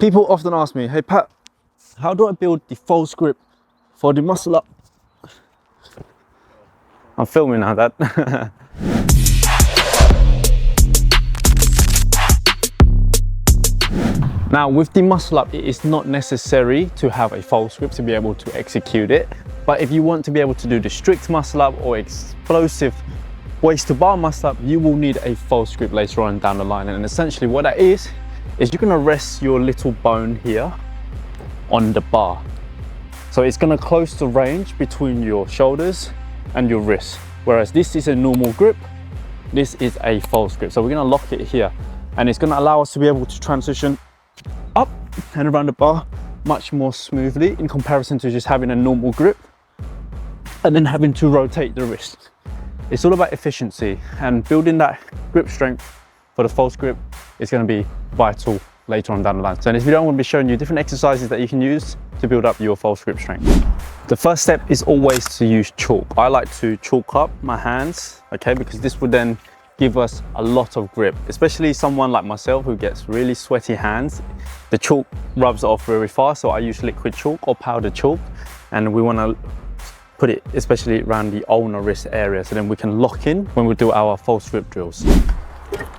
People often ask me, hey Pat, how do I build the false grip for the muscle up? I'm filming now, Dad. Now with the muscle up, it is not necessary to have a false grip to be able to execute it. But if you want to be able to do the strict muscle up or explosive waist to bar muscle up, you will need a false grip later on down the line. And essentially what that is you're gonna rest your little bone here on the bar. So it's gonna close the range between your shoulders and your wrists. Whereas this is a normal grip, this is a false grip. So we're gonna lock it here and it's gonna allow us to be able to transition up and around the bar much more smoothly in comparison to just having a normal grip and then having to rotate the wrist. It's all about efficiency, and building that grip strength for the false grip is going to be vital later on down the line. So in this video, I'm going to be showing you different exercises that you can use to build up your false grip strength. The first step is always to use chalk. I like to chalk up my hands, okay, because this would then give us a lot of grip, especially someone like myself who gets really sweaty hands. The chalk rubs off very fast, so I use liquid chalk or powdered chalk, and we want to put it especially around the ulnar wrist area so then we can lock in when we do our false grip drills.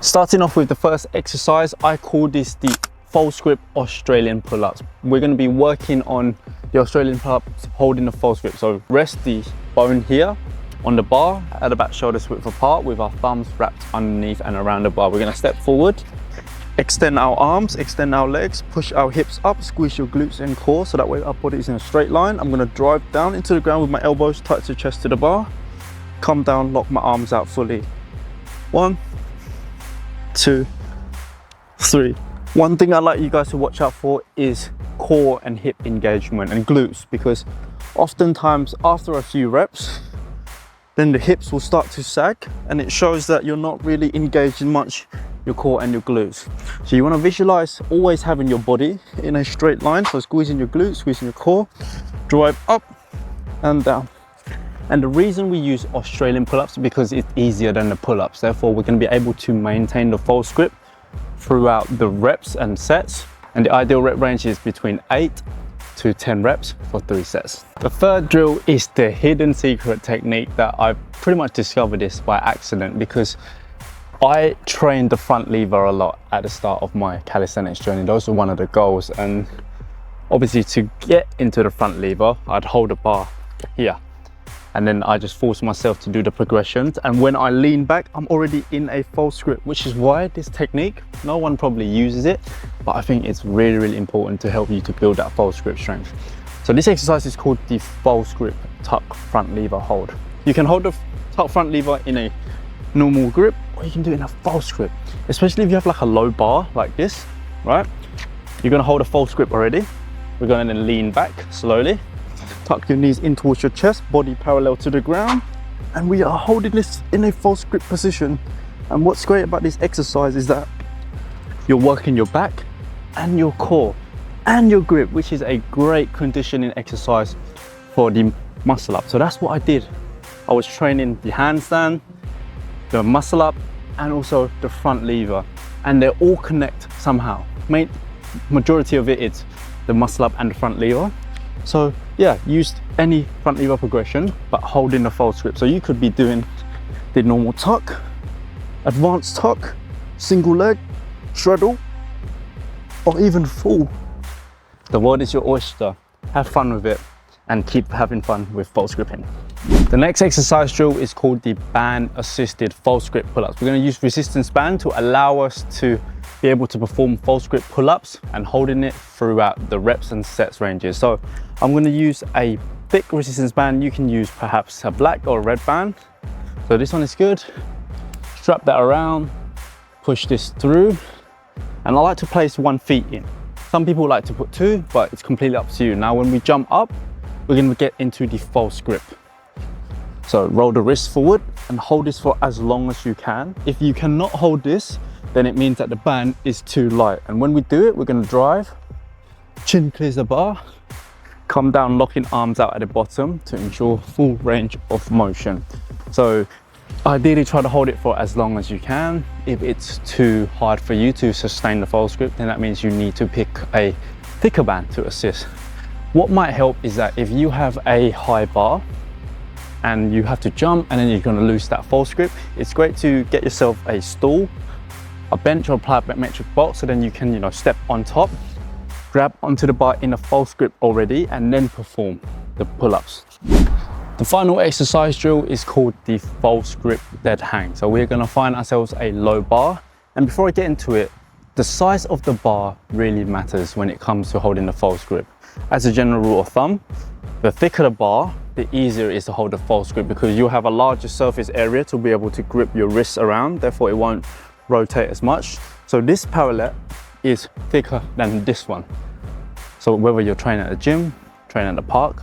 Starting off with the first exercise, I call this the false grip Australian pull-ups. We're going to be working on the Australian pull-ups holding the false grip. So rest the bone here on the bar at about shoulder width apart with our thumbs wrapped underneath and around the bar. We're going to step forward, extend our arms, extend our legs, push our hips up, squeeze your glutes and core so that way our body is in a straight line. I'm going to drive down into the ground with my elbows touch the chest to the bar, come down, lock my arms out fully. 1, 2, 3. One thing I'd like you guys to watch out for is core and hip engagement and glutes, because oftentimes after a few reps then the hips will start to sag and it shows that you're not really engaging much your core and your glutes. So you want to visualize always having your body in a straight line, so squeezing your glutes, squeezing your core, drive up and down. And the reason we use Australian pull-ups is because it's easier than the pull-ups, therefore we're going to be able to maintain the false grip throughout the reps and sets, and the ideal rep range is between 8 to 10 reps for 3 sets. The third drill is the hidden secret technique that I've pretty much discovered this by accident, because I trained the front lever a lot at the start of my calisthenics journey. Those were one of the goals, and obviously to get into the front lever I'd hold a bar here and then I just force myself to do the progressions, and when I lean back I'm already in a false grip, which is why this technique, no one probably uses it, but I think it's really important to help you to build that false grip strength. So this exercise is called the false grip tuck front lever hold. You can hold the tuck front lever in a normal grip or you can do it in a false grip, especially if you have like a low bar like this, right? You're going to hold a false grip already. We're going to then lean back slowly, tuck your knees in towards your chest, body parallel to the ground, and we are holding this in a false grip position. And what's great about this exercise is that you're working your back and your core and your grip, which is a great conditioning exercise for the muscle up. So that's what I did. I was training the handstand, the muscle up, and also the front lever, and they all connect somehow. Majority of it is the muscle up and the front lever. So yeah, used any front lever progression but holding the false grip. So you could be doing the normal tuck, advanced tuck, single leg, straddle, or even full. The world is your oyster. Have fun with it and keep having fun with false gripping. The next exercise drill is called the band assisted false grip pull-ups. We're going to use resistance band to allow us to be able to perform false grip pull-ups and holding it throughout the reps and sets ranges. So I'm going to use a thick resistance band. You can use perhaps a black or a red band. So this one is good. Strap that around, push this through, and I like to place 1 foot in. Some people like to put 2, but it's completely up to you. Now when we jump up, we're going to get into the false grip. So roll the wrist forward and hold this for as long as you can. If you cannot hold this, then it means that the band is too light. And when we do it, we're going to drive, chin clears the bar, come down, locking arms out at the bottom to ensure full range of motion. So Ideally try to hold it for as long as you can. If it's too hard for you to sustain the false grip, then that means you need to pick a thicker band to assist. What might help is that if you have a high bar and you have to jump and then you're going to lose that false grip, it's great to get yourself a stool, a bench or a plyometric box, so then you can, you know, step on top, grab onto the bar in a false grip already, and then perform the pull-ups. The final exercise drill is called the false grip dead hang. So we're going to find ourselves a low bar, and before I get into it, the size of the bar really matters when it comes to holding the false grip. As a general rule of thumb, the thicker the bar, the easier it is to hold the false grip, because you'll have a larger surface area to be able to grip your wrists around, therefore it won't rotate as much. So this parallel is thicker than this one. So whether you're training at the gym, training at the park,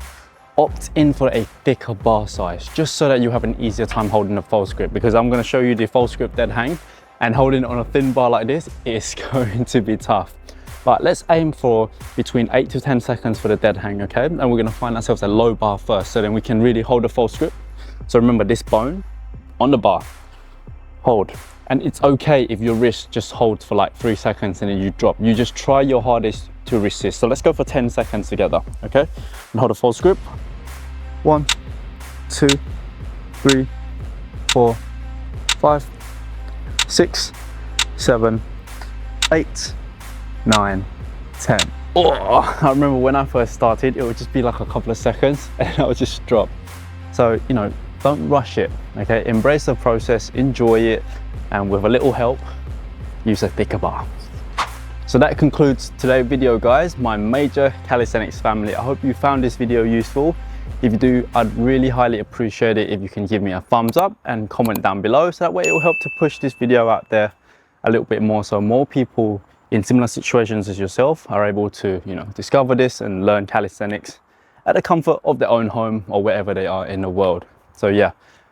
opt in for a thicker bar size, just so that you have an easier time holding the false grip, because I'm going to show you the false grip dead hang, and holding it on a thin bar like this is going to be tough. But let's aim for between 8 to 10 seconds for the dead hang, okay? And we're going to find ourselves a low bar first, so then we can really hold the false grip. So remember, this bone on the bar, hold. And it's okay if your wrist just holds for like 3 seconds and then you drop. You just try your hardest to resist. So let's go for 10 seconds together, okay? And hold a false grip. 1, 2, 3, 4, 5, 6, 7, 8, 9, 10. Oh, I remember when I first started, it would just be like a couple of seconds and I would just drop. So, you know, don't rush it, okay? Embrace the process, enjoy it, and with a little help, use a thicker bar. So that concludes today's video, guys, my major calisthenics family. I hope you found this video useful. If you do, I'd really highly appreciate it if you can give me a thumbs up and comment down below, so that way it will help to push this video out there a little bit more, so more people in similar situations as yourself are able to, you know, discover this and learn calisthenics at the comfort of their own home or wherever they are in the world. So yeah,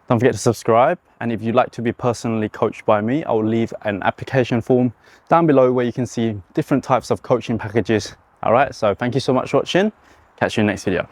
don't forget to subscribe, and if you'd like to be personally coached by me, I will leave an application form down below where you can see different types of coaching packages. All right, so thank you so much for watching. Catch you in the next video.